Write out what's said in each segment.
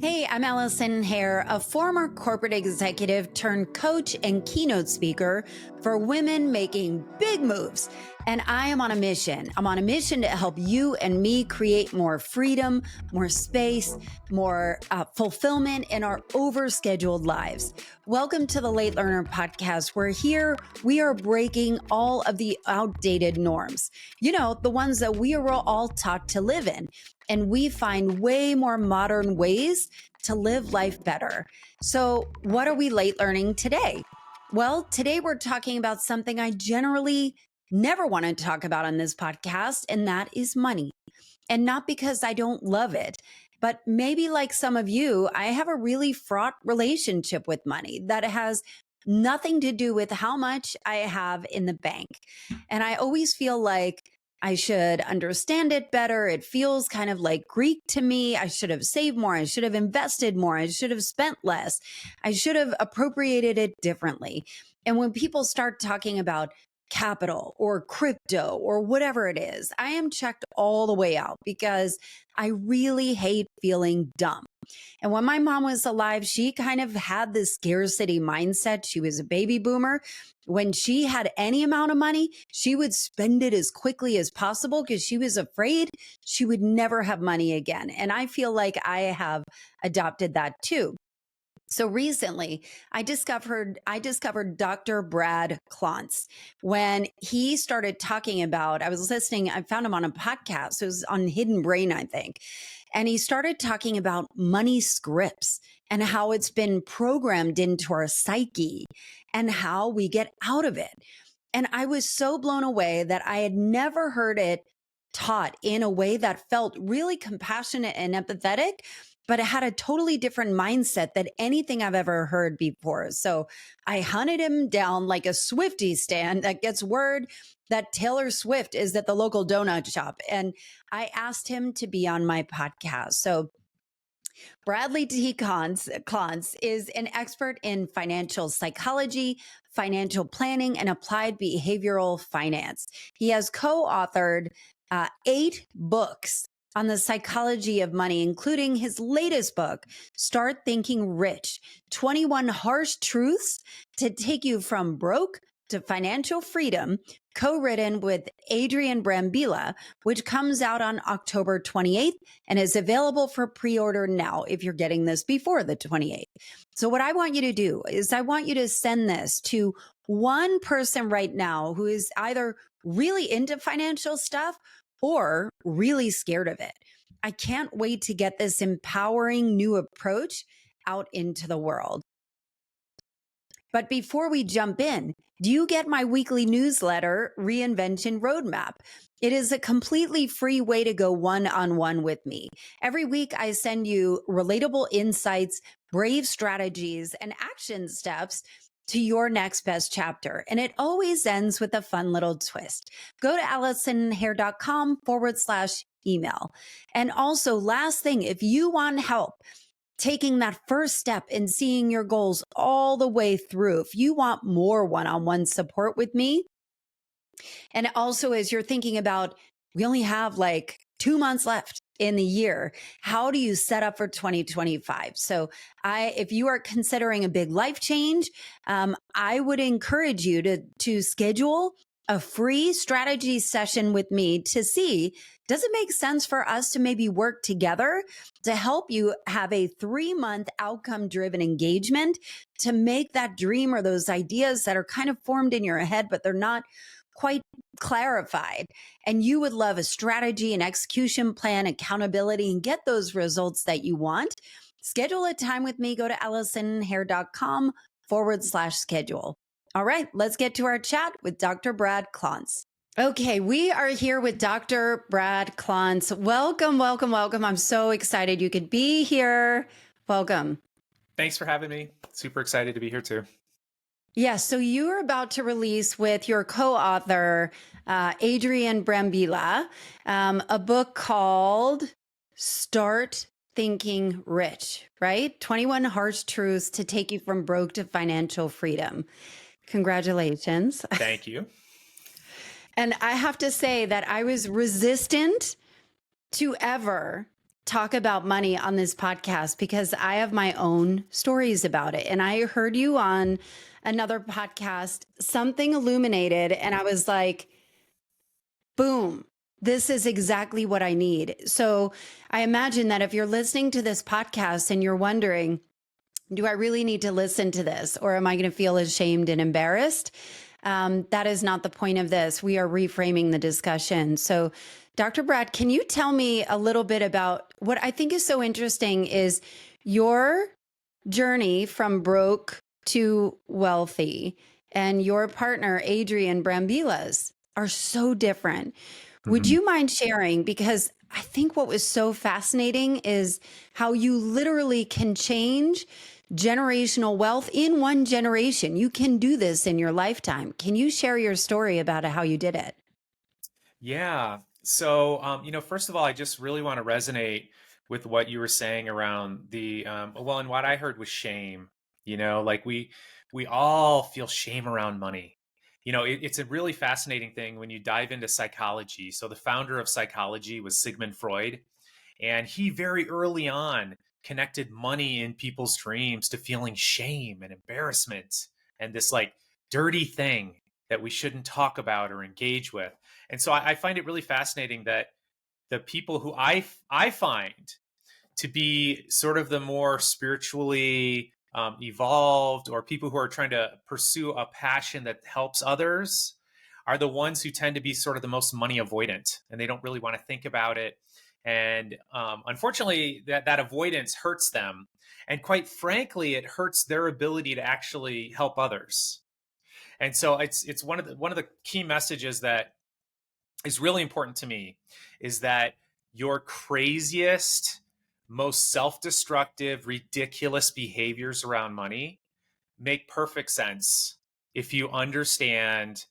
Hey, I'm Allison Hare, a former corporate executive turned coach and keynote speaker for women making big moves. And I am on a mission. I'm on a mission to help you and me create more freedom, more space, more fulfillment in our overscheduled lives. Welcome to the Late Learner Podcast, where here we are breaking all of the outdated norms. You know, the ones that we are all taught to live in. And we find way more modern ways to live life better. So, what are we late learning today? Well, today we're talking about something I generally never want to talk about on this podcast, and that is money. And not because I don't love it, but maybe like some of you, I have a really fraught relationship with money that has nothing to do with how much I have in the bank. And I always feel like I should understand it better. It feels kind of like Greek to me. I should have saved more. I should have invested more. I should have spent less. I should have appropriated it differently. And when people start talking about capital or crypto or whatever it is, I am checked all the way out because I really hate feeling dumb. And when my mom was alive, she kind of had this scarcity mindset. She was a baby boomer. When she had any amount of money, she would spend it as quickly as possible because she was afraid she would never have money again. And I feel like I have adopted that too. So recently, I discovered Dr. Brad Klontz when he started talking about, I was listening, I found him on a podcast. It was on Hidden Brain, I think. And he started talking about money scripts and how it's been programmed into our psyche and how we get out of it. And I was so blown away that I had never heard it taught in a way that felt really compassionate and empathetic, but it had a totally different mindset than anything I've ever heard before. So I hunted him down like a Swiftie stan that gets word that Taylor Swift is at the local donut shop. And I asked him to be on my podcast. So Bradley T. Klontz is an expert in financial psychology, financial planning, and applied behavioral finance. He has co-authored 8 books on the psychology of money, including his latest book, Start Thinking Rich, 21 Harsh Truths to Take You from Broke to Financial Freedom, co-written with Adrian Brambilla, which comes out on October 28th and is available for pre-order now if you're getting this before the 28th. So what I want you to do is I want you to send this to one person right now who is either really into financial stuff or really scared of it. I can't wait to get this empowering new approach out into the world. But before we jump in, do you get my weekly newsletter, Reinvention Roadmap? It is a completely free way to go one-on-one with me. Every week, I send you relatable insights, brave strategies, and action steps to your next best chapter. And it always ends with a fun little twist. Go to AllisonHare.com/email. And also, last thing, if you want help taking that first step in seeing your goals all the way through, if you want more one-on-one support with me, and also as you're thinking about, we only have like 2 months left in the year, how do you set up for 2025? So if you are considering a big life change, I would encourage you to schedule a free strategy session with me to see, does it make sense for us to maybe work together to help you have a 3-month outcome-driven engagement to make that dream or those ideas that are kind of formed in your head, but they're not quite clarified. And you would love a strategy, an execution plan, accountability, and get those results that you want. Schedule a time with me. Go to AllisonHare.com/schedule. All right, let's get to our chat with Dr. Brad Klontz. Okay, we are here with Dr. Brad Klontz. Welcome, welcome, welcome. I'm so excited you could be here. Welcome. Thanks for having me. Super excited to be here too. Yeah, so you're about to release with your co-author, Adrian Brambilla, a book called Start Thinking Rich, right? 21 Harsh Truths to Take You from Broke to Financial Freedom. Congratulations. Thank you. And I have to say that I was resistant to ever talk about money on this podcast because I have my own stories about it. And I heard you on another podcast, something illuminated, and I was like, boom, this is exactly what I need. So I imagine that if you're listening to this podcast and you're wondering, do I really need to listen to this or am I going to feel ashamed and embarrassed? That is not the point of this. We are reframing the discussion. So, Dr. Brad, can you tell me a little bit about what I think is so interesting is your journey from broke to wealthy and your partner, Adrian Brambila's, are so different. Would Mhm. you mind sharing? Because I think what was so fascinating is how you literally can change generational wealth in one generation. You can do this in your lifetime. Can you share your story about how you did it? Yeah. So, first of all, I just really want to resonate with what you were saying around well, and what I heard was shame. Like we all feel shame around money. It's a really fascinating thing when you dive into psychology. So the founder of psychology was Sigmund Freud, and he very early on connected money in people's dreams to feeling shame and embarrassment and this like dirty thing that we shouldn't talk about or engage with. And so I find it really fascinating that the people who I find to be sort of the more spiritually evolved, or people who are trying to pursue a passion that helps others, are the ones who tend to be sort of the most money avoidant, and they don't really want to think about it. And unfortunately, that avoidance hurts them, and quite frankly, it hurts their ability to actually help others. And so it's one of the key messages that is really important to me is that your craziest, most self-destructive, ridiculous behaviors around money make perfect sense if you understand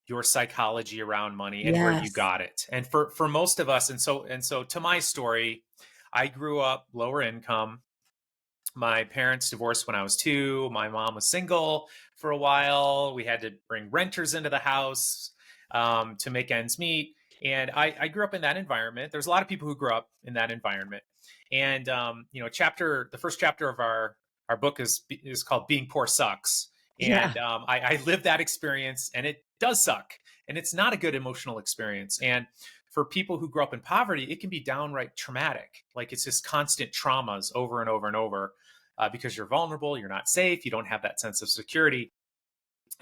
your psychology around money and where you Yes. got it. And for most of us, and so to my story, I grew up lower income. My parents divorced when I was 2. My mom was single for a while. We had to bring renters into the house to make ends meet. And I grew up in that environment. There's a lot of people who grew up in that environment. And the first chapter of our book is called "Being Poor Sucks." Yeah. And I lived that experience, and it does suck, and it's not a good emotional experience. And for people who grow up in poverty, it can be downright traumatic. Like it's just constant traumas over and over and over, because you're vulnerable, you're not safe, you don't have that sense of security.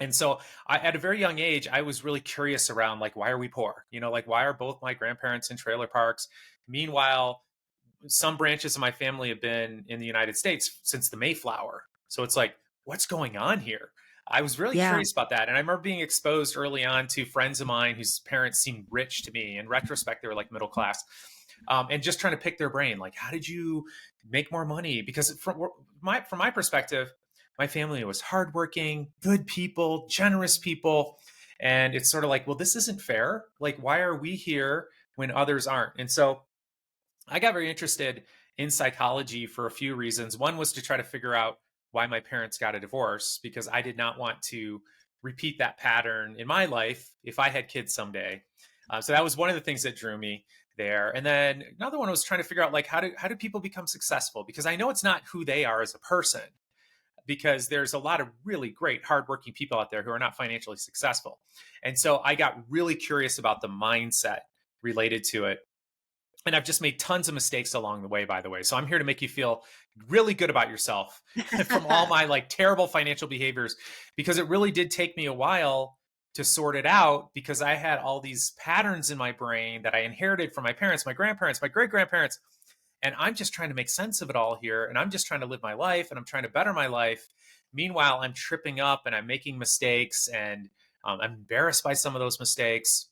And so at a very young age, I was really curious around, like, why are we poor? Like, why are both my grandparents in trailer parks? Meanwhile, some branches of my family have been in the United States since the Mayflower. So it's like, what's going on here? I was really Yeah. curious about that. And I remember being exposed early on to friends of mine whose parents seemed rich to me. In retrospect, they were like middle class. And just trying to pick their brain, like, how did you make more money? Because from my perspective, my family was hardworking, good people, generous people. And it's sort of like, well, this isn't fair. Like, why are we here when others aren't? And so I got very interested in psychology for a few reasons. One was to try to figure out why my parents got a divorce, because I did not want to repeat that pattern in my life if I had kids someday. So that was one of the things that drew me there. And then another one was trying to figure out, like, how do people become successful? Because I know it's not who they are as a person, because there's a lot of really great hardworking people out there who are not financially successful. And so I got really curious about the mindset related to it. And I've just made tons of mistakes along the way, by the way. So I'm here to make you feel really good about yourself from all my like terrible financial behaviors, because it really did take me a while to sort it out, because I had all these patterns in my brain that I inherited from my parents, my grandparents, my great grandparents. And I'm just trying to make sense of it all here. And I'm just trying to live my life, and I'm trying to better my life. Meanwhile, I'm tripping up and I'm making mistakes, and I'm embarrassed by some of those mistakes.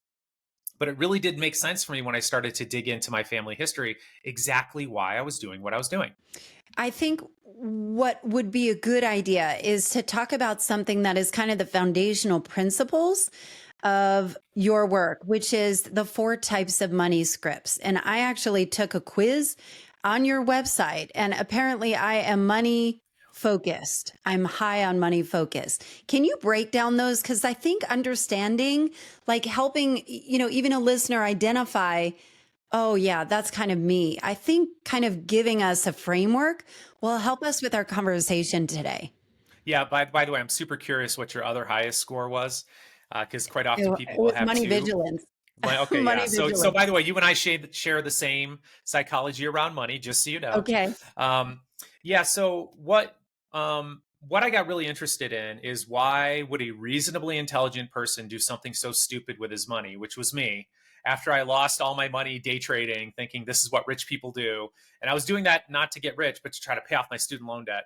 But it really did make sense for me when I started to dig into my family history, exactly why I was doing what I was doing. I think what would be a good idea is to talk about something that is kind of the foundational principles of your work, which is the 4 types of money scripts. And I actually took a quiz on your website, and apparently I am money focused. I'm high on money focus. Can you break down those? Because I think understanding, like helping, even a listener identify, Oh, yeah, that's kind of me. I think kind of giving us a framework will help us with our conversation today. Yeah. By the way, I'm super curious what your other highest score was, because quite often It people will was have money two. vigilance. Okay, yeah. Money So vigilance. by the way, you and I share the same psychology around money, just so you know. Okay. Um, yeah. So what I got really interested in is why would a reasonably intelligent person do something so stupid with his money, which was me. After I lost all my money day trading, thinking this is what rich people do, and I was doing that not to get rich, but to try to pay off my student loan debt.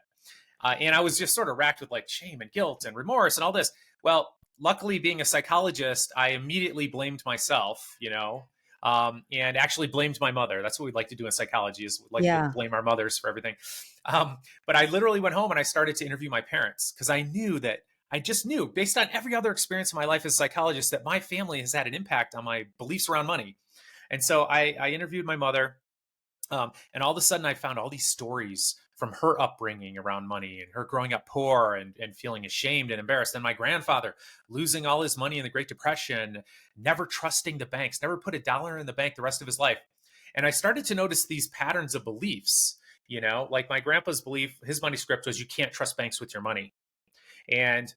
And I was just sort of racked with like shame and guilt and remorse and all this. Well, luckily, being a psychologist, I immediately blamed myself, and actually blamed my mother. That's what we'd like to do in psychology, is we'd like to Yeah. blame our mothers for everything. But I literally went home and I started to interview my parents, because I just knew, based on every other experience in my life as a psychologist, that my family has had an impact on my beliefs around money. And so I interviewed my mother, and all of a sudden, I found all these stories from her upbringing around money, and her growing up poor and feeling ashamed and embarrassed. And my grandfather losing all his money in the Great Depression, never trusting the banks, never put a dollar in the bank the rest of his life. And I started to notice these patterns of beliefs, like my grandpa's belief, his money script was, you can't trust banks with your money. And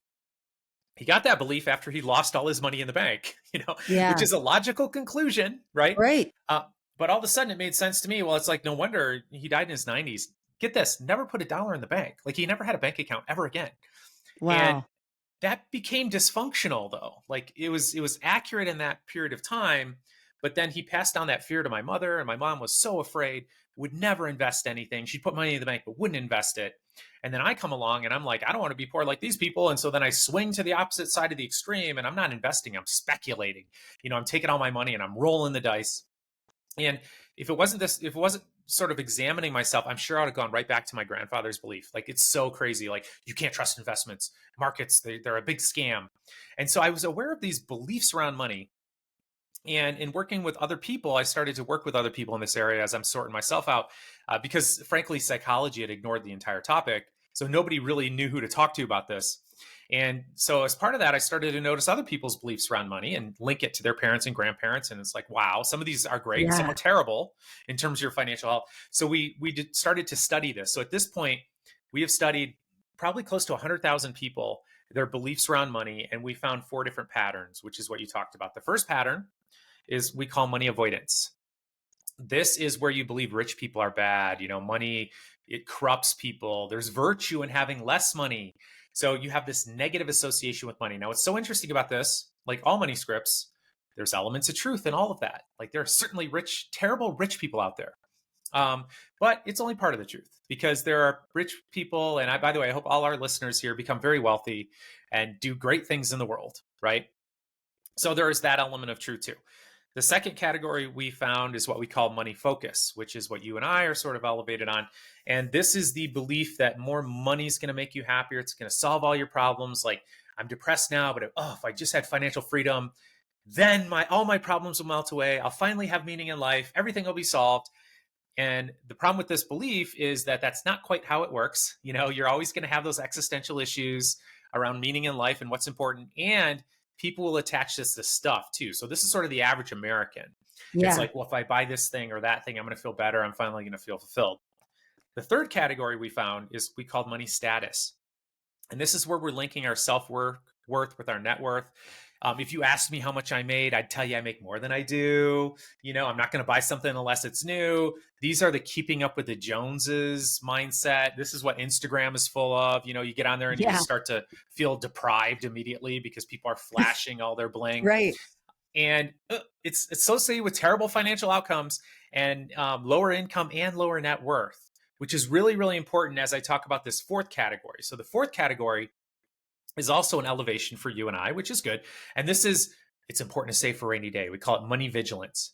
he got that belief after he lost all his money in the bank, which Yeah. is a logical conclusion, right? Right. Uh, but all of a sudden it made sense to me. Well, it's like, no wonder he died in his 90s. Get this, never put a dollar in the bank. Like, he never had a bank account ever again. And Wow. that became dysfunctional, though. Like, it was accurate in that period of time, but then he passed down that fear to my mother, and my mom was so afraid, would never invest anything. She'd put money in the bank but wouldn't invest it. And then I come along and I'm like, I don't want to be poor like these people. And so then I swing to the opposite side of the extreme, and I'm not investing, I'm speculating. I'm taking all my money and I'm rolling the dice. And if it wasn't sort of examining myself, I'm sure I would have gone right back to my grandfather's belief. Like, it's so crazy. Like, you can't trust investments, markets, they're a big scam. And so I was aware of these beliefs around money. And in working with other people, I started to work with other people in this area as I'm sorting myself out, because frankly, psychology had ignored the entire topic. So nobody really knew who to talk to about this. And so as part of that, I started to notice other people's beliefs around money and link it to their parents and grandparents. And it's like, wow, some of these are great, some Yeah. are terrible in terms of your financial health. So started to study this. So at this point, we have studied probably close to 100,000 people, their beliefs around money, and we found 4 different patterns, which is what you talked about. The first pattern is we call money avoidance. This is where you believe rich people are bad. Money, it corrupts people. There's virtue in having less money. So you have this negative association with money. Now, what's so interesting about this, like all money scripts, there's elements of truth in all of that. Like, there are certainly terrible rich people out there. But it's only part of the truth, because there are rich people. And by the way, I hope all our listeners here become very wealthy and do great things in the world, right? So there is that element of truth too. The second category we found is what we call money focus, which is what you and I are sort of elevated on. And this is the belief that more money is going to make you happier. It's going to solve all your problems. Like, I'm depressed now, but if I just had financial freedom, then all my problems will melt away. I'll finally have meaning in life. Everything will be solved. And the problem with this belief is that that's not quite how it works. You're always going to have those existential issues around meaning in life and what's important. And people will attach this to stuff too. So this is sort of the average American. It's Yeah. like, well, if I buy this thing or that thing, I'm going to feel better. I'm finally going to feel fulfilled. The third category we found is we called money status. And this is where we're linking our self-worth with our net worth. If you asked me how much I made, I'd tell you I make more than I do. I'm not going to buy something unless it's new. These are the keeping up with the Joneses mindset. This is what Instagram is full of. You get on there and you Yeah. just start to feel deprived immediately because people are flashing all their bling. Right. And it's associated with terrible financial outcomes and lower income and lower net worth, which is really, really important as I talk about this fourth category. So the fourth category is also an elevation for you and I, which is good. And it's important to save for a rainy day. We call it money vigilance.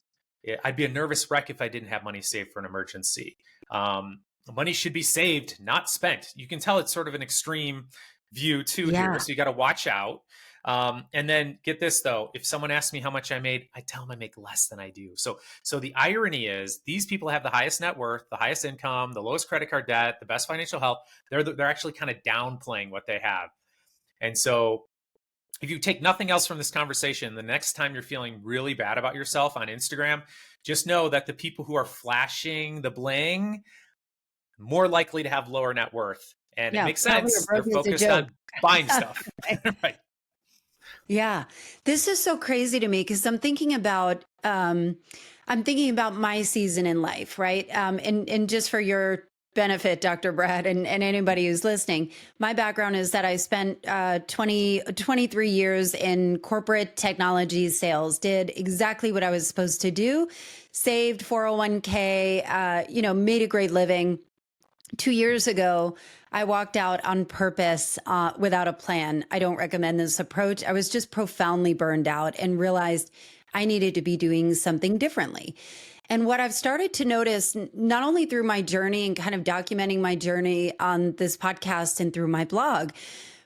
I'd be a nervous wreck if I didn't have money saved for an emergency. Money should be saved, not spent. You can tell it's sort of an extreme view too here. Yeah. So you got to watch out. And then get this though, if someone asks me how much I made, I tell them I make less than I do. So the irony is, these people have the highest net worth, the highest income, the lowest credit card debt, the best financial health. They're actually kind of downplaying what they have. And so if you take nothing else from this conversation, the next time you're feeling really bad about yourself on Instagram, just know that the people who are flashing the bling, more likely to have lower net worth. And it Yeah, makes poverty or sense. They're broke is a focused joke. on buying stuff. Right. Right. Yeah. This is so crazy to me because I'm thinking about my season in life, right? And just for your benefit, Dr. Brad, and anybody who's listening, my background is that I spent 23 years in corporate technology sales, did exactly what I was supposed to do, saved 401k, made a great living. 2 years ago, I walked out on purpose without a plan. I don't recommend this approach. I was just profoundly burned out and realized I needed to be doing something differently. And what I've started to notice, not only through my journey and kind of documenting my journey on this podcast and through my blog,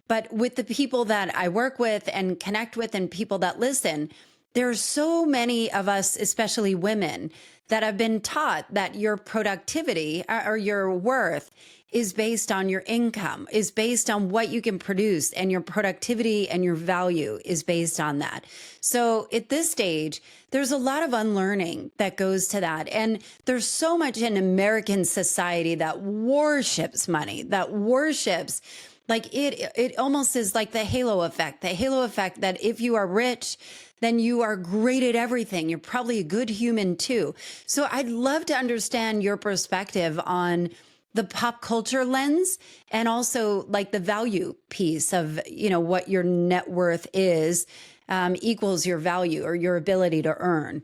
but with the people that I work with and connect with and people that listen, there are so many of us, especially women, that have been taught that your productivity or your worth is based on your income, is based on what you can produce, and your productivity and your value is based on that. So at this stage, there's a lot of unlearning that goes to that. And there's so much in American society that worships money, that worships like it almost is like the halo effect that if you are rich, then you are great at everything. You're probably a good human too. So I'd love to understand your perspective on the pop culture lens and also like the value piece of, what your net worth is equals your value or your ability to earn.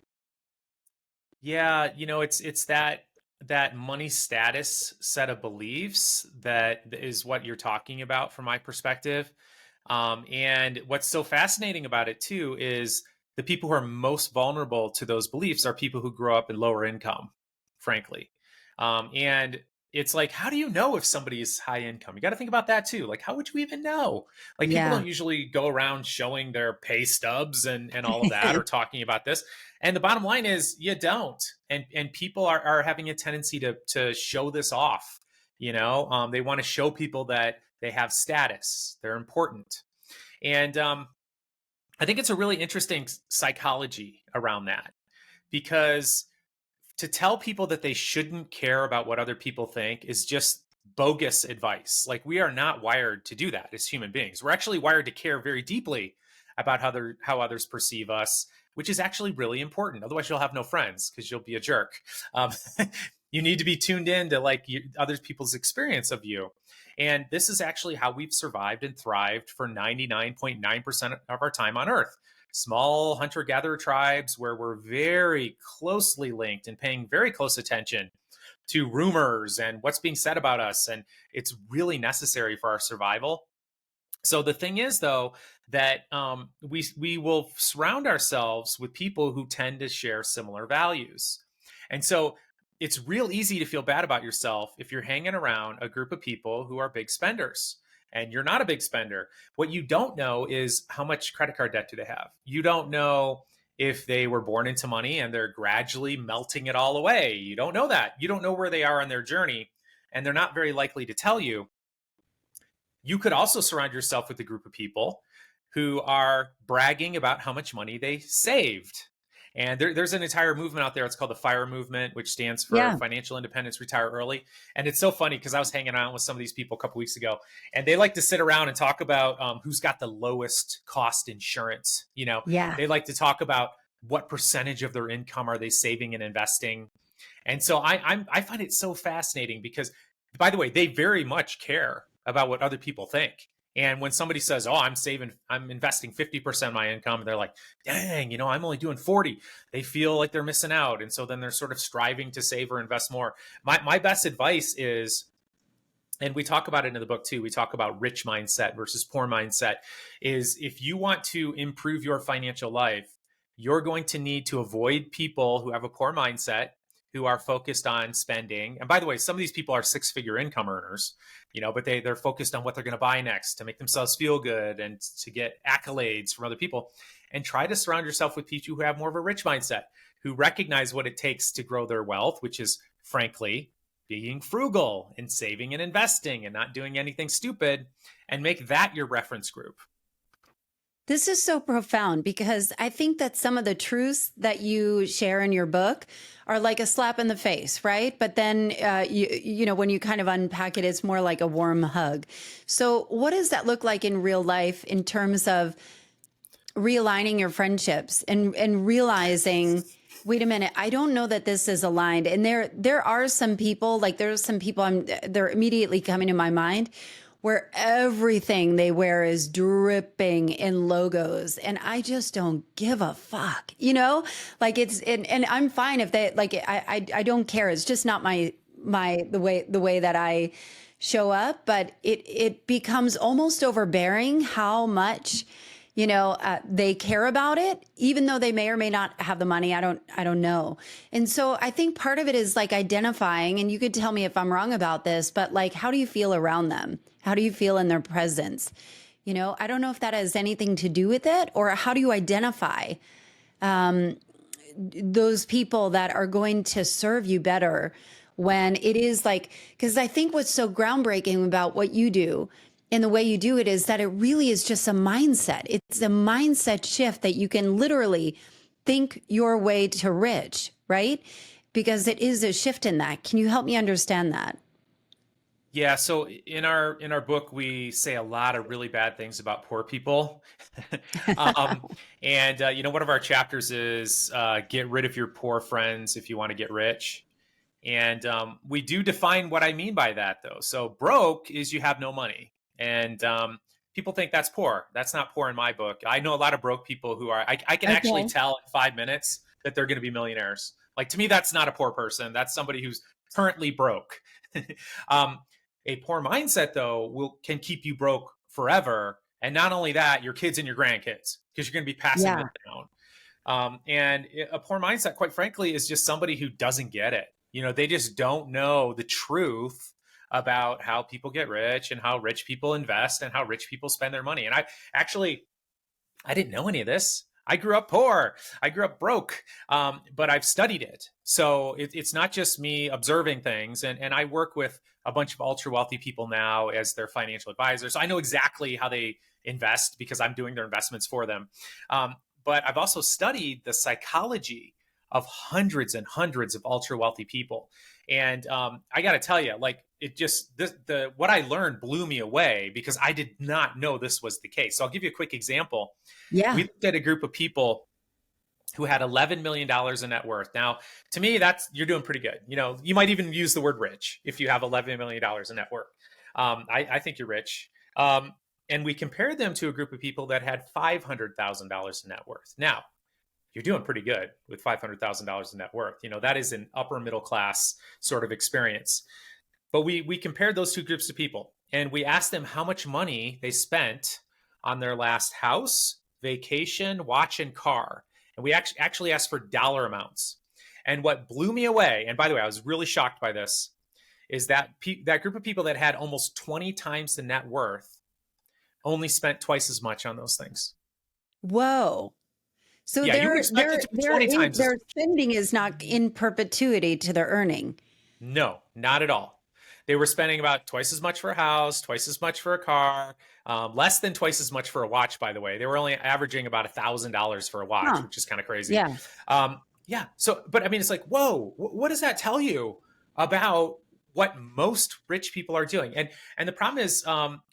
Yeah, it's that money status set of beliefs that is what you're talking about from my perspective. And what's so fascinating about it too is the people who are most vulnerable to those beliefs are people who grow up in lower income, frankly. And it's like, how do you know if somebody is high income? You got to think about that too. Like, how would you even know? Like, people Yeah. don't usually go around showing their pay stubs and all of that or talking about this. And the bottom line is you don't. And people are having a tendency to show this off. They want to show people that they have status, they're important. And I think it's a really interesting psychology around that, because to tell people that they shouldn't care about what other people think is just bogus advice. Like, we are not wired to do that as human beings. We're actually wired to care very deeply about how others perceive us, which is actually really important. Otherwise, you'll have no friends because you'll be a jerk. Um, you need to be tuned in to other people's experience of you. And this is actually how we've survived and thrived for 99.9% of our time on Earth. Small hunter-gatherer tribes where we're very closely linked and paying very close attention to rumors and what's being said about us. And it's really necessary for our survival. So the thing is, though, that we will surround ourselves with people who tend to share similar values. And so it's real easy to feel bad about yourself if you're hanging around a group of people who are big spenders and you're not a big spender. What you don't know is how much credit card debt do they have. You don't know if they were born into money and they're gradually melting it all away. You don't know that. You don't know where they are on their journey, and they're not very likely to tell you. You could also surround yourself with a group of people who are bragging about how much money they saved. And there's an entire movement out there. It's called the FIRE movement, which stands for Yeah. Financial Independence, Retire Early. And it's so funny because I was hanging out with some of these people a couple weeks ago, and they like to sit around and talk about who's got the lowest cost insurance. Yeah. They like to talk about what percentage of their income are they saving and investing. And so I find it so fascinating because, by the way, they very much care about what other people think. And when somebody says, "Oh, I'm investing 50% of my income," they're like, "Dang, I'm only doing 40." They feel like they're missing out. And so then they're sort of striving to save or invest more. My best advice is, and we talk about it in the book too, we talk about rich mindset versus poor mindset, is if you want to improve your financial life, you're going to need to avoid people who have a poor mindset, who are focused on spending. And by the way, some of these people are six-figure income earners, but they're focused on what they're going to buy next to make themselves feel good and to get accolades from other people. And try to surround yourself with people who have more of a rich mindset, who recognize what it takes to grow their wealth, which is, frankly, being frugal and saving and investing and not doing anything stupid, and make that your reference group. This is so profound because I think that some of the truths that you share in your book are like a slap in the face, right? But then, you know, when you kind of unpack it, it's more like a warm hug. So, what does that look like in real life in terms of realigning your friendships and realizing, wait a minute, I don't know that this is aligned. And there are some people, like there's some people they're immediately coming to my mind where everything they wear is dripping in logos, and I just don't give a fuck, you know? Like and I'm fine if they like I don't care. It's just not the way that I show up, but it becomes almost overbearing how much, they care about it, even though they may or may not have the money. I don't know. And so I think part of it is like identifying, and you could tell me if I'm wrong about this, but like, how do you feel around them? How do you feel in their presence? I don't know if that has anything to do with it, or how do you identify those people that are going to serve you better when it is like, because I think what's so groundbreaking about what you do and the way you do it is that it really is just a mindset. It's a mindset shift that you can literally think your way to rich, right? Because it is a shift in that. Can you help me understand that? Yeah, so in our book, we say a lot of really bad things about poor people, and one of our chapters is get rid of your poor friends if you want to get rich, and we do define what I mean by that, though. So broke is you have no money, and people think that's poor. That's not poor in my book. I know a lot of broke people who are. I can actually Okay. tell in 5 minutes that they're going to be millionaires. Like to me, that's not a poor person. That's somebody who's currently broke. um, a poor mindset, though, can keep you broke forever. And not only that, your kids and your grandkids, because you're going to be passing Yeah. them down. And a poor mindset, quite frankly, is just somebody who doesn't get it. They just don't know the truth about how people get rich and how rich people invest and how rich people spend their money. And I didn't know any of this. I grew up poor. I grew up broke, but I've studied it. So it's not just me observing things. And I work with a bunch of ultra wealthy people now as their financial advisors. So I know exactly how they invest because I'm doing their investments for them. But I've also studied the psychology of hundreds and hundreds of ultra wealthy people. And I got to tell you, like, what I learned blew me away because I did not know this was the case. So I'll give you a quick example. Yeah. We looked at a group of people who had $11 million in net worth. Now, to me, you're doing pretty good. You might even use the word rich if you have $11 million in net worth. I think you're rich. And we compared them to a group of people that had $500,000 in net worth. Now, you're doing pretty good with $500,000 in net worth. That is an upper middle class sort of experience. But we compared those two groups of people and we asked them how much money they spent on their last house, vacation, watch, and car. And we actually asked for dollar amounts. And what blew me away, and by the way, I was really shocked by this, is that that group of people that had almost 20 times the net worth only spent twice as much on those things. Whoa. So Yeah, you would expect it to be 20 times. their spending is not in perpetuity to their earning. No, not at all. They were spending about twice as much for a house, twice as much for a car, less than twice as much for a watch, by the way. They were only averaging about $1,000 for a watch, Huh. which is kind of crazy. Yeah. Yeah. So, but I mean, it's like, whoa, what does that tell you about what most rich people are doing? And the problem is,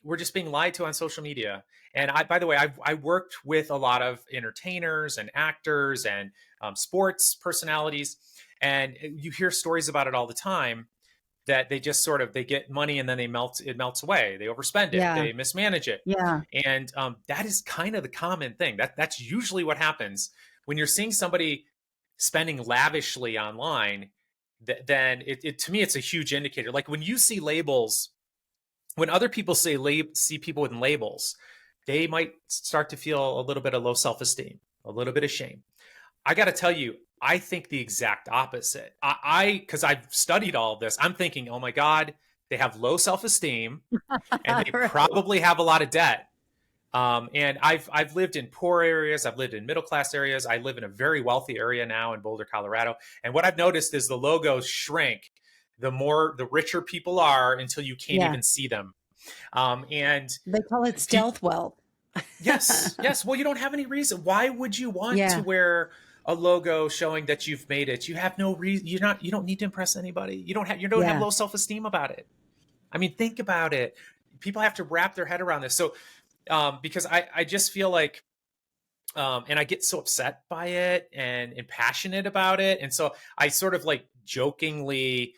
we're just being lied to on social media. And by the way, I worked with a lot of entertainers and actors and sports personalities, and you hear stories about it all the time that they just they get money and then it melts away. They overspend it. Yeah. They mismanage it. Yeah. And that is kind of the common thing. That's usually what happens when you're seeing somebody spending lavishly online. Then to me, it's a huge indicator. Like when you see labels, when other people see people with labels, they might start to feel a little bit of low self-esteem, a little bit of shame. I got to tell you, I think the exact opposite. Because I've studied all of this, I'm thinking, oh my God, they have low self-esteem and they Right. probably have a lot of debt. And I've lived in poor areas. I've lived in middle-class areas. I live in a very wealthy area now in Boulder, Colorado. And what I've noticed is the logos shrink the richer people are until you can't Yeah. even see them. And They call it stealth wealth. Yes, yes. Well, you don't have any reason. Why would you want to Yeah, wear a logo showing that you've made it? You have no reason. You don't need to impress anybody. You don't have yeah. low self-esteem about it. I mean, think about it. People have to wrap their head around this. So, because I just feel like, and I get so upset by it and passionate about it. And so I sort of like jokingly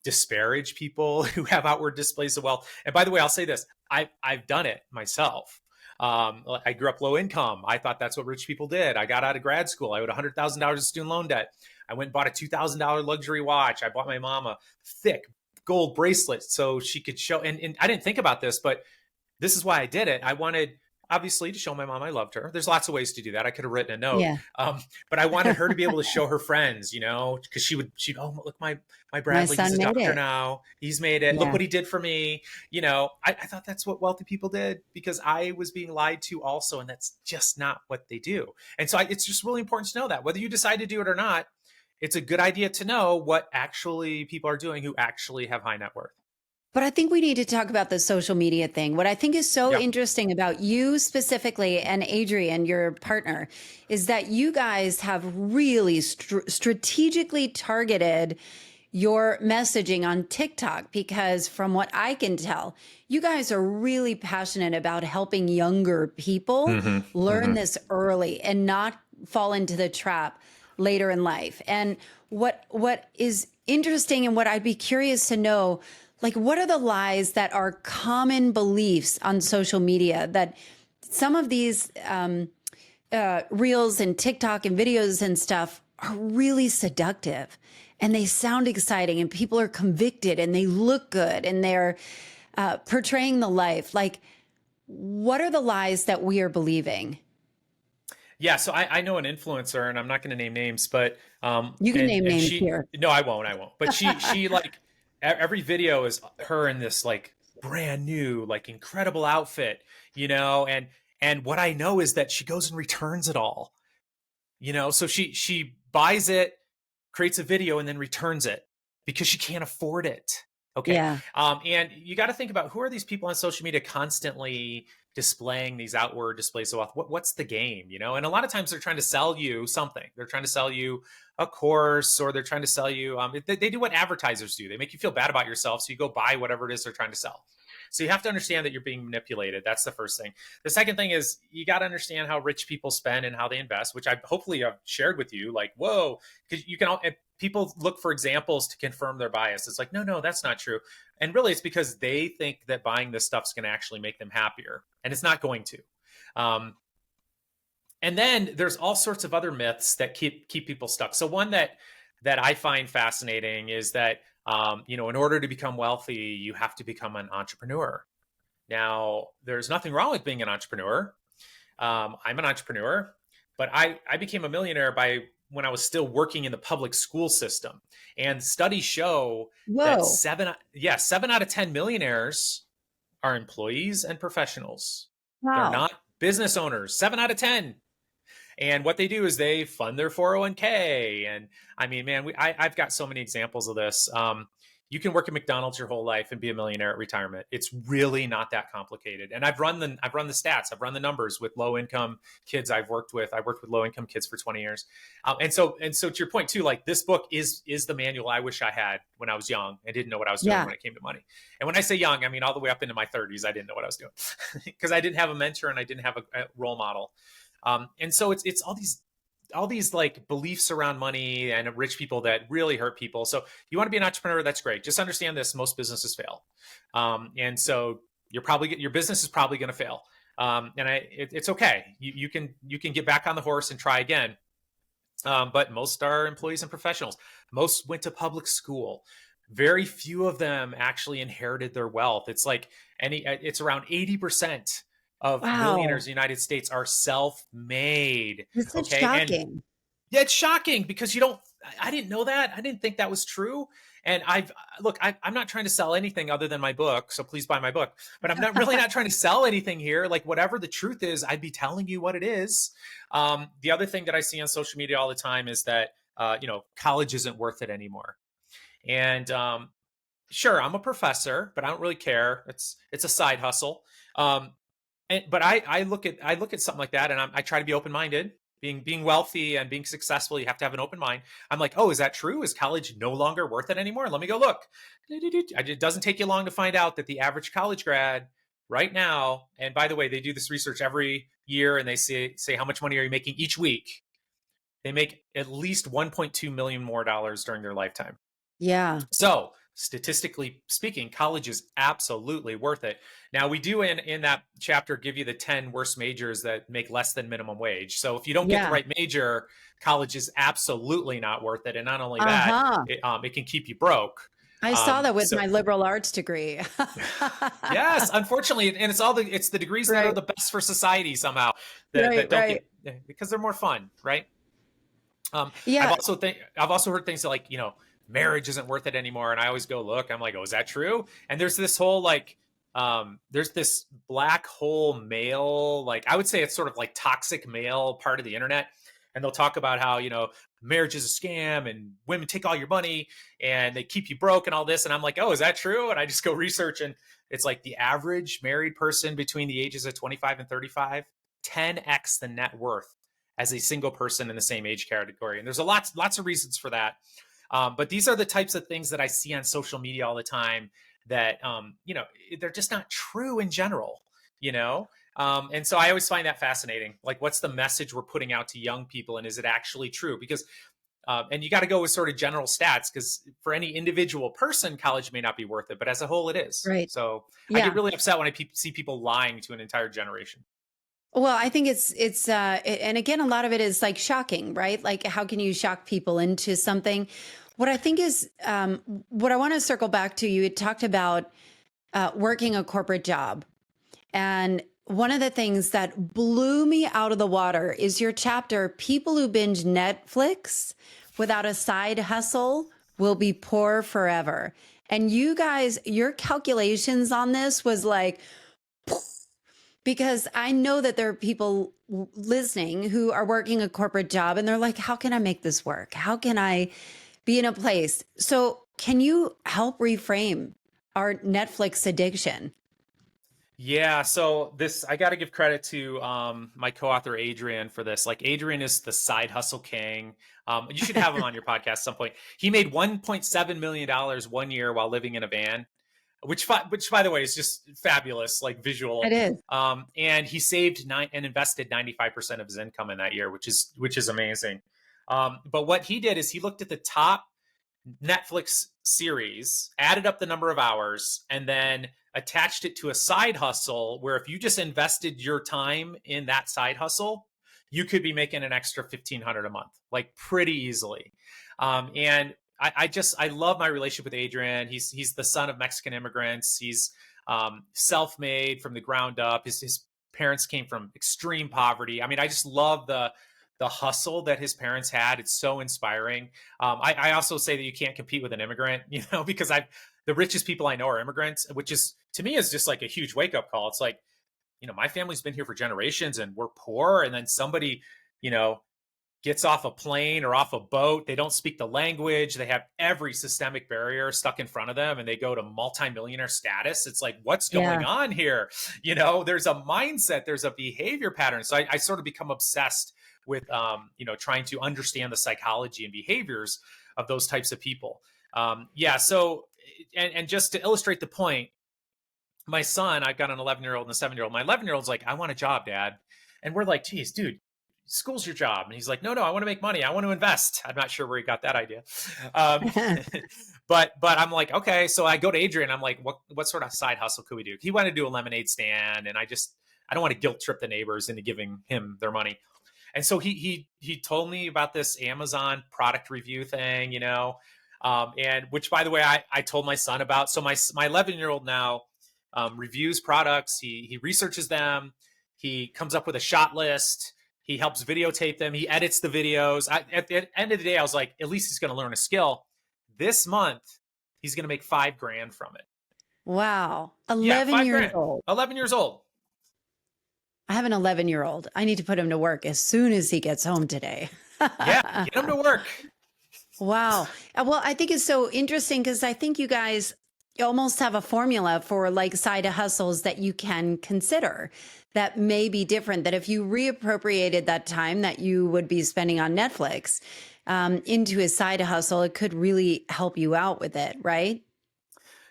disparage people who have outward displays of wealth. And by the way, I'll say this: I've done it myself. I grew up low income. I thought that's what rich people did. I got out of grad school. I owed $100,000 of student loan debt. I went and bought a $2,000 luxury watch. I bought my mom a thick gold bracelet so she could show. And I didn't think about this, but this is why I did it. I wanted, obviously, to show my mom I loved her. There's lots of ways to do that. I could have written a note, Yeah. but I wanted her to be able to show her friends, because oh, look, my My Bradley, he's son a made doctor it. now. He's made it. Look Yeah. what he did for me. I thought that's what wealthy people did because I was being lied to also, and that's just not what they do. And so it's just really important to know that whether you decide to do it or not, it's a good idea to know what actually people are doing who actually have high net worth. But I think we need to talk about the social media thing. What I think is so Yeah. interesting about you specifically and Adrian, your partner, is that you guys have really strategically targeted your messaging on TikTok because from what I can tell, you guys are really passionate about helping younger people Hmm. learn Hmm. this early and not fall into the trap later in life. And what is interesting and what I'd be curious to know, like what are the lies that are common beliefs on social media that some of these reels and TikTok and videos and stuff are really seductive and they sound exciting and people are convicted and they look good and they're portraying the life. Like, what are the lies that we are believing? Yeah, so I know an influencer, and I'm not going to name names, but You can name and names she, here. no, I won't. But she like every video is her in this like brand new, like incredible outfit, and what I know is that she goes and returns it all, so she buys it, creates a video, and then returns it because she can't afford it. Okay. Yeah. And you got to think about who are these people on social media constantly displaying these outward displays of wealth. What's the game, And a lot of times they're trying to sell you something. They're trying to sell you a course, or they're trying to sell you. They do what advertisers do. They make you feel bad about yourself, so you go buy whatever it is they're trying to sell. So you have to understand that you're being manipulated. That's the first thing. The second thing is you got to understand how rich people spend and how they invest, which I hopefully have shared with you. Like, whoa, because you can all, people look for examples to confirm their bias. It's like, no, that's not true. And really, it's because they think that buying this stuff's going to actually make them happier, and it's not going to. Um, and then there's all sorts of other myths that keep people stuck. So one that I find fascinating is that in order to become wealthy, you have to become an entrepreneur. Now, there's nothing wrong with being an entrepreneur. I'm an entrepreneur, but I became a millionaire by when I was still working in the public school system. And studies show that Whoa. seven out of 10 millionaires are employees and professionals. They're Wow. not business owners. 7 out of 10. And what they do is they fund their 401k. And I mean, man, I've got so many examples of this. You can work at McDonald's your whole life and be a millionaire at retirement. It's really not that complicated. And I've run the stats. I've run the numbers with low income kids I've worked with. I worked with low income kids for 20 years. And so to your point too, like this book is the manual I wish I had when I was young and didn't know what I was doing Yeah. when it came to money. And when I say young, I mean all the way up into my 30s. I didn't know what I was doing because I didn't have a mentor and I didn't have a role model. And so it's all these like beliefs around money and rich people that really hurt people. So you want to be an entrepreneur, that's great. Just understand this: most businesses fail, and so your business is probably going to fail. It's okay. You can get back on the horse and try again. But most are employees and professionals. Most went to public school. Very few of them actually inherited their wealth. It's around 80% of millionaires Wow. in the United States are self-made. This is Okay. And shocking. yeah, it's shocking because I didn't know that. I didn't think that was true. And I'm not trying to sell anything other than my book. So please buy my book, but I'm not trying to sell anything here. Like whatever the truth is, I'd be telling you what it is. The other thing that I see on social media all the time is that, college isn't worth it anymore. And, sure, I'm a professor, but I don't really care. It's a side hustle. but I look at something like that, and I try to be open minded. Being wealthy and being successful, you have to have an open mind. I'm like, oh, is that true? Is college no longer worth it anymore? Let me go look. It doesn't take you long to find out that the average college grad right now, and by the way, they do this research every year, and they say how much money are you making each week? They make at least 1.2 million more dollars during their lifetime. Yeah. So statistically speaking, college is absolutely worth it. Now, we do in that chapter give you the 10 worst majors that make less than minimum wage. So if you don't get the right major, college is absolutely not worth it. And not only that, it can keep you broke. I saw that with my liberal arts degree. Yes, unfortunately, and it's the degrees that are the best for society somehow that don't get, because they're more fun, right? Yeah. I've also heard things like, marriage isn't worth it anymore. And I always go look, I'm like, oh, is that true? And there's this whole there's this black hole male, I would say it's sort of like toxic male part of the internet. And they'll talk about how, marriage is a scam and women take all your money and they keep you broke and all this. And I'm like, oh, is that true? And I just go research, and it's like the average married person between the ages of 25 and 35, 10x the net worth as a single person in the same age category. And there's lots of reasons for that. But these are the types of things that I see on social media all the time that, they're just not true in general, and so I always find that fascinating. Like, what's the message we're putting out to young people, and is it actually true? Because, and you got to go with sort of general stats, because for any individual person, college may not be worth it, but as a whole, it is. Right. So I get really upset when I see people lying to an entire generation. Well, I think and again, a lot of it is like shocking, right? Like, how can you shock people into something? What I think is, what I want to circle back to, you had talked about working a corporate job. And one of the things that blew me out of the water is your chapter, people who binge Netflix without a side hustle will be poor forever. And you guys, your calculations on this was like, because I know that there are people listening who are working a corporate job and they're like, how can I make this work? How can I be in a place? So can you help reframe our Netflix addiction? Yeah, so I got to give credit to my co-author Adrian for this. Like, Adrian is the side hustle king. You should have him on your podcast at some point. He made $1.7 million 1 year while living in a van, which by the way is just fabulous, like visual. It is. And he saved and invested 95% of his income in that year, which is amazing. But what he did is he looked at the top Netflix series, added up the number of hours, and then attached it to a side hustle where if you just invested your time in that side hustle, you could be making an extra $1,500 a month, like pretty easily. And I love my relationship with Adrian. He's the son of Mexican immigrants. He's self-made from the ground up. His parents came from extreme poverty. I mean, I just love the hustle that his parents had. It's so inspiring. I also say that you can't compete with an immigrant, because the richest people I know are immigrants, which is, to me, is just like a huge wake up call. It's like, my family's been here for generations and we're poor. And then somebody, gets off a plane or off a boat. They don't speak the language. They have every systemic barrier stuck in front of them, and they go to multimillionaire status. It's like, what's going on here? There's a mindset, there's a behavior pattern. So I sort of become obsessed with, trying to understand the psychology and behaviors of those types of people. So, and just to illustrate the point, my son, I've got an 11-year-old and a 7-year-old. My 11-year-old's like, I want a job, Dad. And we're like, geez, dude, school's your job. And he's like, no, I want to make money. I want to invest. I'm not sure where he got that idea. But I'm like, okay. So I go to Adrian. I'm like, what sort of side hustle could we do? He wanted to do a lemonade stand. And I don't want to guilt trip the neighbors into giving him their money. And so he told me about this Amazon product review thing, and which, by the way, I told my son about. So my 11-year-old now reviews products. He researches them. He comes up with a shot list. He helps videotape them. He edits the videos. At the end of the day, I was like, at least he's going to learn a skill. This month, he's going to make $5,000 from it. Wow. 11 years old. 11 years old. I have an 11-year-old. I need to put him to work as soon as he gets home today. Yeah, get him to work. Wow. Well, I think it's so interesting because I think you guys, almost have a formula for like side hustles that you can consider that may be different, that if you reappropriated that time that you would be spending on Netflix into a side hustle, it could really help you out with it, right?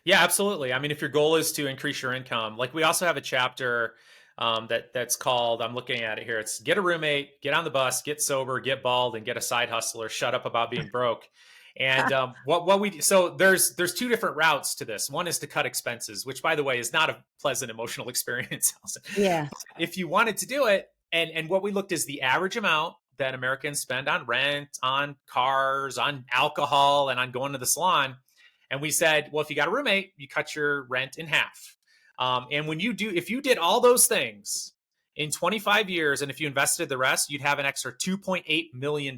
Yeah, absolutely. I mean, if your goal is to increase your income, like we also have a chapter that's called, I'm looking at it here. It's get a roommate, get on the bus, get sober, get bald, and get a side hustle or shut up about being broke. And what we so there's two different routes to this. One is to cut expenses, which by the way is not a pleasant emotional experience, Allison. Yeah. If you wanted to do it, and what we looked is the average amount that Americans spend on rent, on cars, on alcohol, and on going to the salon. And we said, well, if you got a roommate, you cut your rent in half. And when you do, if you did all those things in 25 years, and if you invested the rest, you'd have an extra $2.8 million.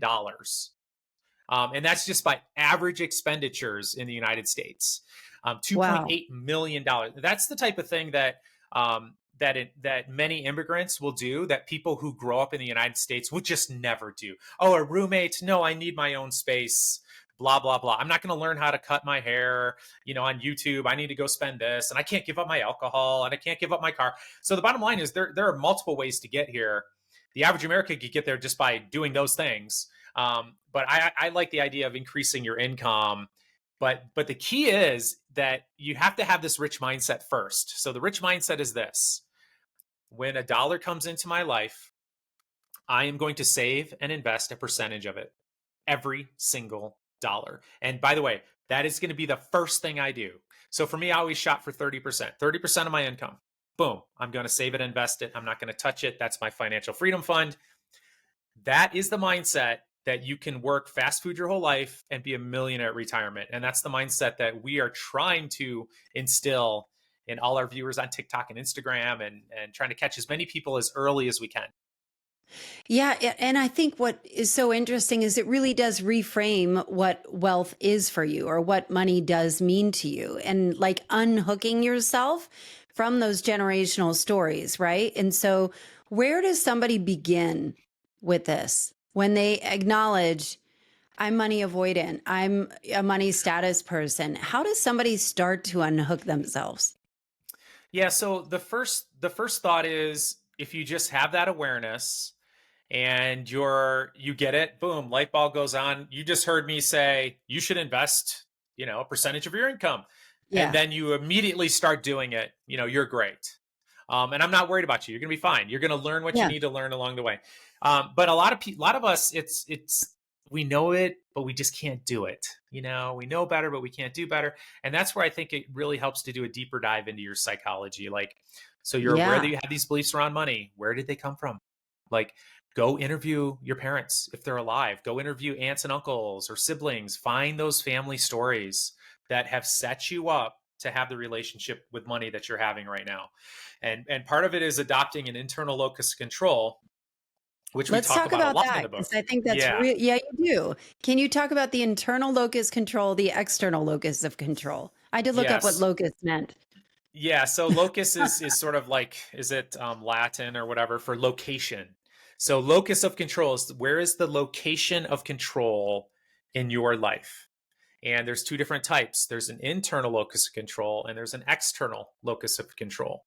And that's just by average expenditures in the United States. $2.8 Wow. million. That's the type of thing that that many immigrants will do that people who grow up in the United States would just never do. Oh, a roommate? No, I need my own space. Blah, blah, blah. I'm not going to learn how to cut my hair, on YouTube. I need to go spend this, and I can't give up my alcohol, and I can't give up my car. So the bottom line is there are multiple ways to get here. The average American could get there just by doing those things. But I like the idea of increasing your income. But the key is that you have to have this rich mindset first. So the rich mindset is this: when a dollar comes into my life, I am going to save and invest a percentage of it every single dollar. And by the way, that is going to be the first thing I do. So for me, I always shot for 30%, 30% of my income. Boom. I'm going to save it, invest it. I'm not going to touch it. That's my financial freedom fund. That is the mindset that you can work fast food your whole life and be a millionaire at retirement. And that's the mindset that we are trying to instill in all our viewers on TikTok and Instagram, and trying to catch as many people as early as we can. Yeah. And I think what is so interesting is it really does reframe what wealth is for you or what money does mean to you, and like unhooking yourself from those generational stories, right? And so, where does somebody begin with this when they acknowledge, I'm money avoidant, I'm a money status person? How does somebody start to unhook themselves? Yeah, so the first thought is, if you just have that awareness and you get it, boom, light bulb goes on. You just heard me say you should invest, a percentage of your income. And Yeah. then you immediately start doing it, you're great. And I'm not worried about you. You're gonna be fine. You're gonna learn what you Yeah. need to learn along the way. But a lot of us, it's we know it, but we just can't do it. We know better, but we can't do better. And that's where I think it really helps to do a deeper dive into your psychology. Like, so you're aware that Yeah. you have these beliefs around money. Where did they come from? Like, go interview your parents if they're alive. Go interview aunts and uncles or siblings. Find those family stories that have set you up to have the relationship with money that you're having right now. And part of it is adopting an internal locus of control, which we Let's talk talk about a about lot in that the book. because I think that's Yeah. real. Yeah, you do. Can you talk about the internal locus control, the external locus of control? I did look up what Yes. locus meant. Yeah. So locus is sort of like, is it Latin or whatever for location? So locus of control is, where is the location of control in your life? And there's two different types. There's an internal locus of control and there's an external locus of control.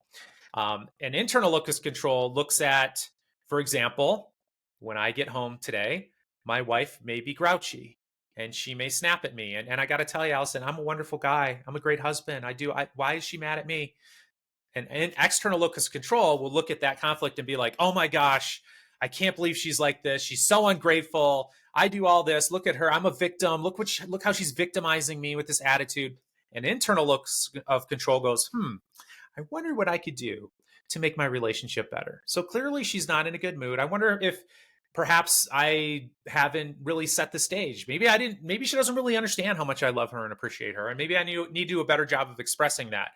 An internal locus of control looks at, for example, when I get home today, my wife may be grouchy and she may snap at me. And I got to tell you, Allison, I'm a wonderful guy. I'm a great husband. Why is she mad at me? And external locus of control will look at that conflict and be like, oh my gosh, I can't believe she's like this. She's so ungrateful. I do all this. Look at her. I'm a victim. Look how she's victimizing me with this attitude. And internal looks of control goes, I wonder what I could do to make my relationship better. So clearly she's not in a good mood. I wonder if perhaps I haven't really set the stage. Maybe she doesn't really understand how much I love her and appreciate her. And maybe I need to do a better job of expressing that.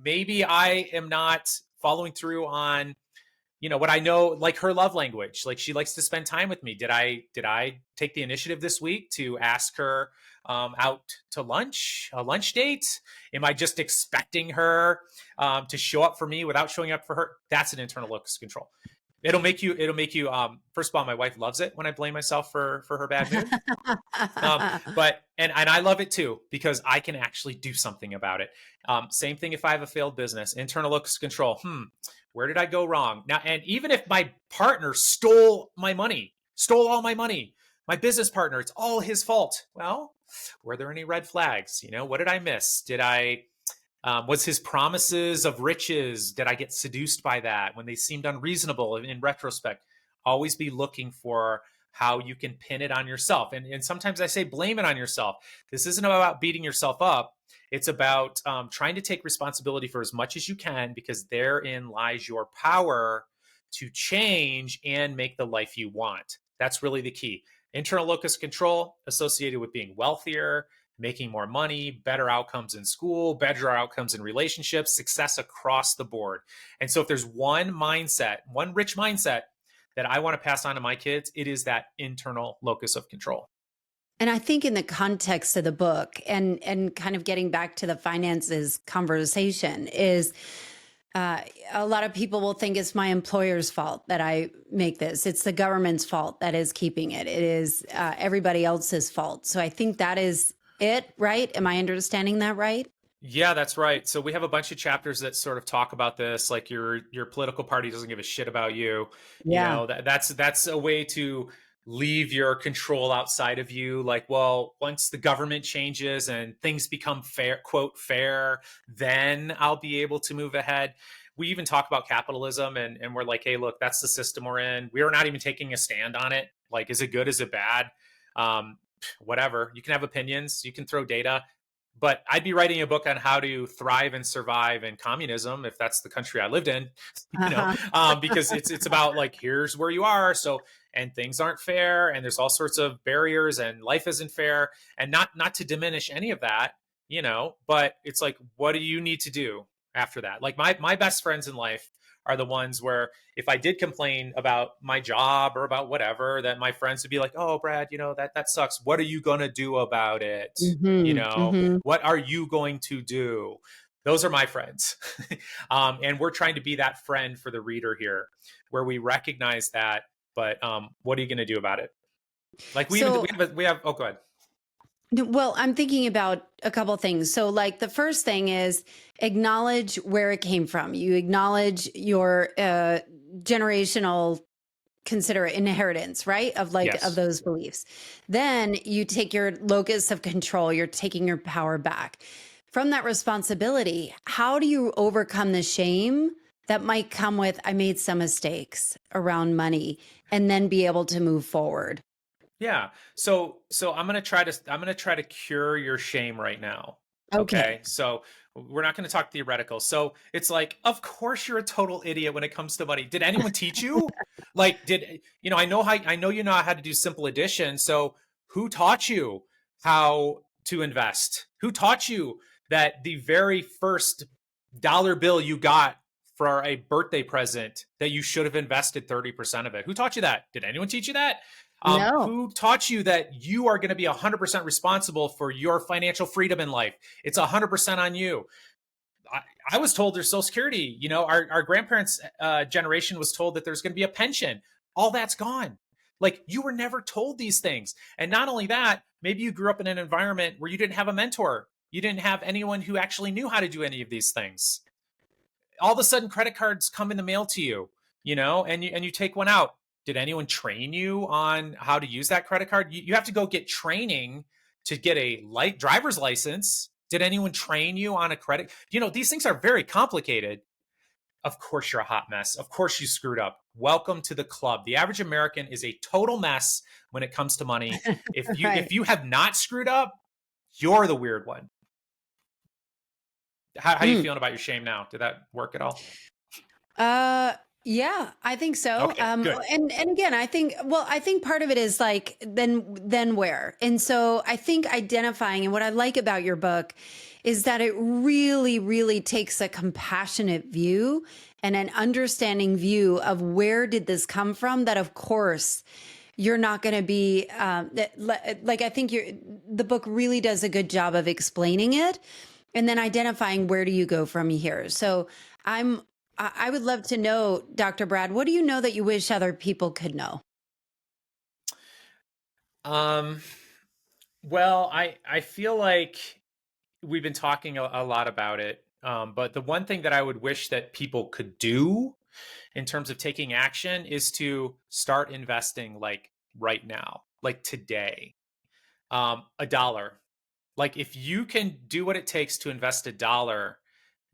Maybe I am not following through on, what I know, like her love language. Like, she likes to spend time with me. Did I take the initiative this week to ask her out to lunch, a lunch date? Am I just expecting her to show up for me without showing up for her? That's an internal locus of control. First of all, my wife loves it when I blame myself for her bad mood. But I love it too, because I can actually do something about it. Same thing if I have a failed business, internal locus control. Where did I go wrong? Now, and even if my partner stole all my money, my business partner, it's all his fault. Well, were there any red flags? What did I miss? Was his promises of riches, did I get seduced by that when they seemed unreasonable in retrospect? Always be looking for how you can pin it on yourself. And sometimes I say blame it on yourself. This isn't about beating yourself up. It's about trying to take responsibility for as much as you can, because therein lies your power to change and make the life you want. That's really the key. Internal locus control associated with being wealthier, making more money, better outcomes in school, better outcomes in relationships, success across the board. And so if there's one rich mindset that I want to pass on to my kids, it is that internal locus of control. And I think in the context of the book, and kind of getting back to the finances conversation, is a lot of people will think it's my employer's fault that I make this. It's the government's fault that is keeping it. It is everybody else's fault. So I think that is it, right? Am I understanding that right? Yeah, that's right. So we have a bunch of chapters that sort of talk about this, like your political party doesn't give a shit about you. Yeah. That's a way to leave your control outside of you. Like, well, once the government changes and things become fair, quote, fair, then I'll be able to move ahead. We even talk about capitalism, and we're like, hey, look, that's the system we're in. We are not even taking a stand on it. Like, is it good? Is it bad? Whatever. You can have opinions. You can throw data. But I'd be writing a book on how to thrive and survive in communism, if that's the country I lived in, because it's about like, here's where you are. So, and things aren't fair, and there's all sorts of barriers, and life isn't fair, and not to diminish any of that, but it's like, what do you need to do after that? Like my best friends in life are the ones where if I did complain about my job or about whatever, that my friends would be like, oh, Brad, that sucks. What are you going to do about it? What are you going to do? Those are my friends. And we're trying to be that friend for the reader here, where we recognize that, but what are you going to do about it? Like we have, oh, go ahead. Well, I'm thinking about a couple things. So like the first thing is acknowledge where it came from. You acknowledge your generational inheritance, right? Of Yes. of those beliefs. Then you take your locus of control, you're taking your power back. From that responsibility, how do you overcome the shame that might come with, I made some mistakes around money, and then be able to move forward? Yeah. So I'm gonna try to cure your shame right now. Okay. So we're not going to talk theoretical. So it's like, of course you're a total idiot when it comes to money. Did anyone teach you? Like, I know you know how to do simple addition. So who taught you how to invest? Who taught you that the very first dollar bill you got for a birthday present, that you should have invested 30% of it? Who taught you that? Did anyone teach you that? No. Who taught you that you are going to be 100% responsible for your financial freedom in life? It's 100% on you. I was told there's Social Security. Our grandparents' generation was told that there's going to be a pension. All that's gone. Like, you were never told these things. And not only that, maybe you grew up in an environment where you didn't have a mentor. You didn't have anyone who actually knew how to do any of these things. All of a sudden, credit cards come in the mail to you, and you take one out. Did anyone train you on how to use that credit card? You have to go get training to get a driver's license. Did anyone train you on a credit? These things are very complicated. Of course you're a hot mess. Of course you screwed up. Welcome to the club. The average American is a total mess when it comes to money. If you have not screwed up, you're the weird one. How are you feeling about your shame now? Did that work at all? Yeah, I think so. Okay, good. And again, I think part of it is like, then where? And so I think identifying, and what I like about your book is that it really, really takes a compassionate view and an understanding view of where did this come from, that of course you're not going to be, like, I think the book really does a good job of explaining it and then identifying where do you go from here. So I would love to know, Dr. Brad, what do you know that you wish other people could know? Um, well, I feel like we've been talking a lot about it. But the one thing that I would wish that people could do in terms of taking action is to start investing like right now, like today. $1. Like if you can do what it takes to invest $1,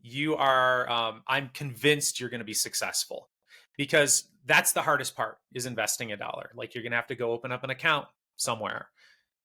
you are, I'm convinced you're going to be successful, because that's the hardest part, is investing $1. Like you're going to have to go open up an account somewhere.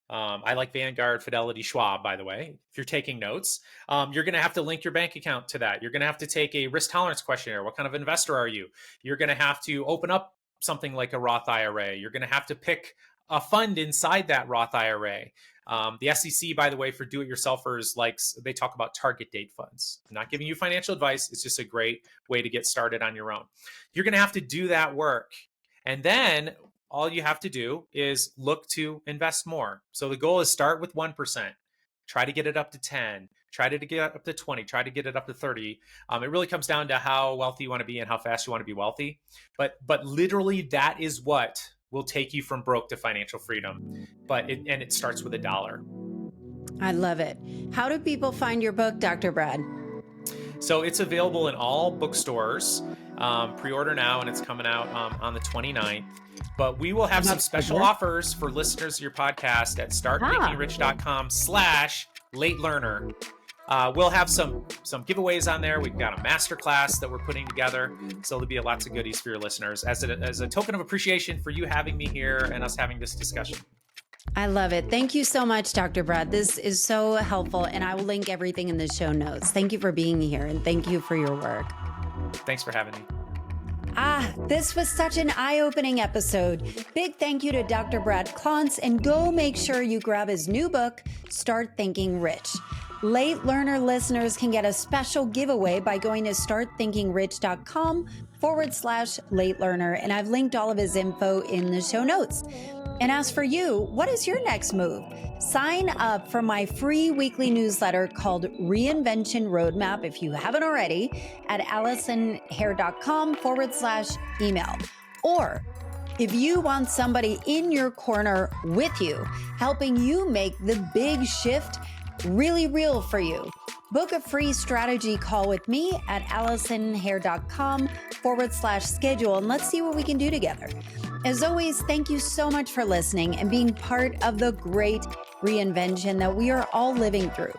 I like Vanguard, Fidelity, Schwab, by the way. If you're taking notes, you're going to have to link your bank account to that. You're going to have to take a risk tolerance questionnaire. What kind of investor are you? You're going to have to open up something like a Roth IRA. You're going to have to pick a fund inside that Roth IRA. The SEC, by the way, for do-it-yourselfers, they talk about target date funds. I'm not giving you financial advice. It's just a great way to get started on your own. You're going to have to do that work. And then all you have to do is look to invest more. So the goal is start with 1%, try to get it up to 10, try to get it up to 20, try to get it up to 30. It really comes down to how wealthy you want to be and how fast you want to be wealthy. But literally that is what will take you from broke to financial freedom. It starts with $1. I love it. How do people find your book, Dr. Brad? So it's available in all bookstores. Pre-order now, and it's coming out on the 29th. But we will have some special offers for listeners of your podcast at startthinkingrich.com/late learner. We'll have some giveaways on there. We've got a masterclass that we're putting together. So there'll be lots of goodies for your listeners as a token of appreciation for you having me here and us having this discussion. I love it. Thank you so much, Dr. Brad. This is so helpful, and I will link everything in the show notes. Thank you for being here, and thank you for your work. Thanks for having me. This was such an eye-opening episode. Big thank you to Dr. Brad Klontz, and go make sure you grab his new book, Start Thinking Rich. Late Learner listeners can get a special giveaway by going to startthinkingrich.com/late learner, and I've linked all of his info in the show notes. And as for you, what is your next move? Sign up for my free weekly newsletter called Reinvention Roadmap, if you haven't already, at allisonhair.com/email. Or if you want somebody in your corner with you, helping you make the big shift really real for you, book a free strategy call with me at allisonhair.com/schedule, and let's see what we can do together. As always, thank you so much for listening and being part of the great reinvention that we are all living through.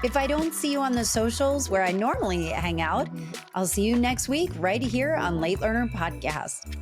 If I don't see you on the socials where I normally hang out, I'll see you next week right here on Late Learner Podcast.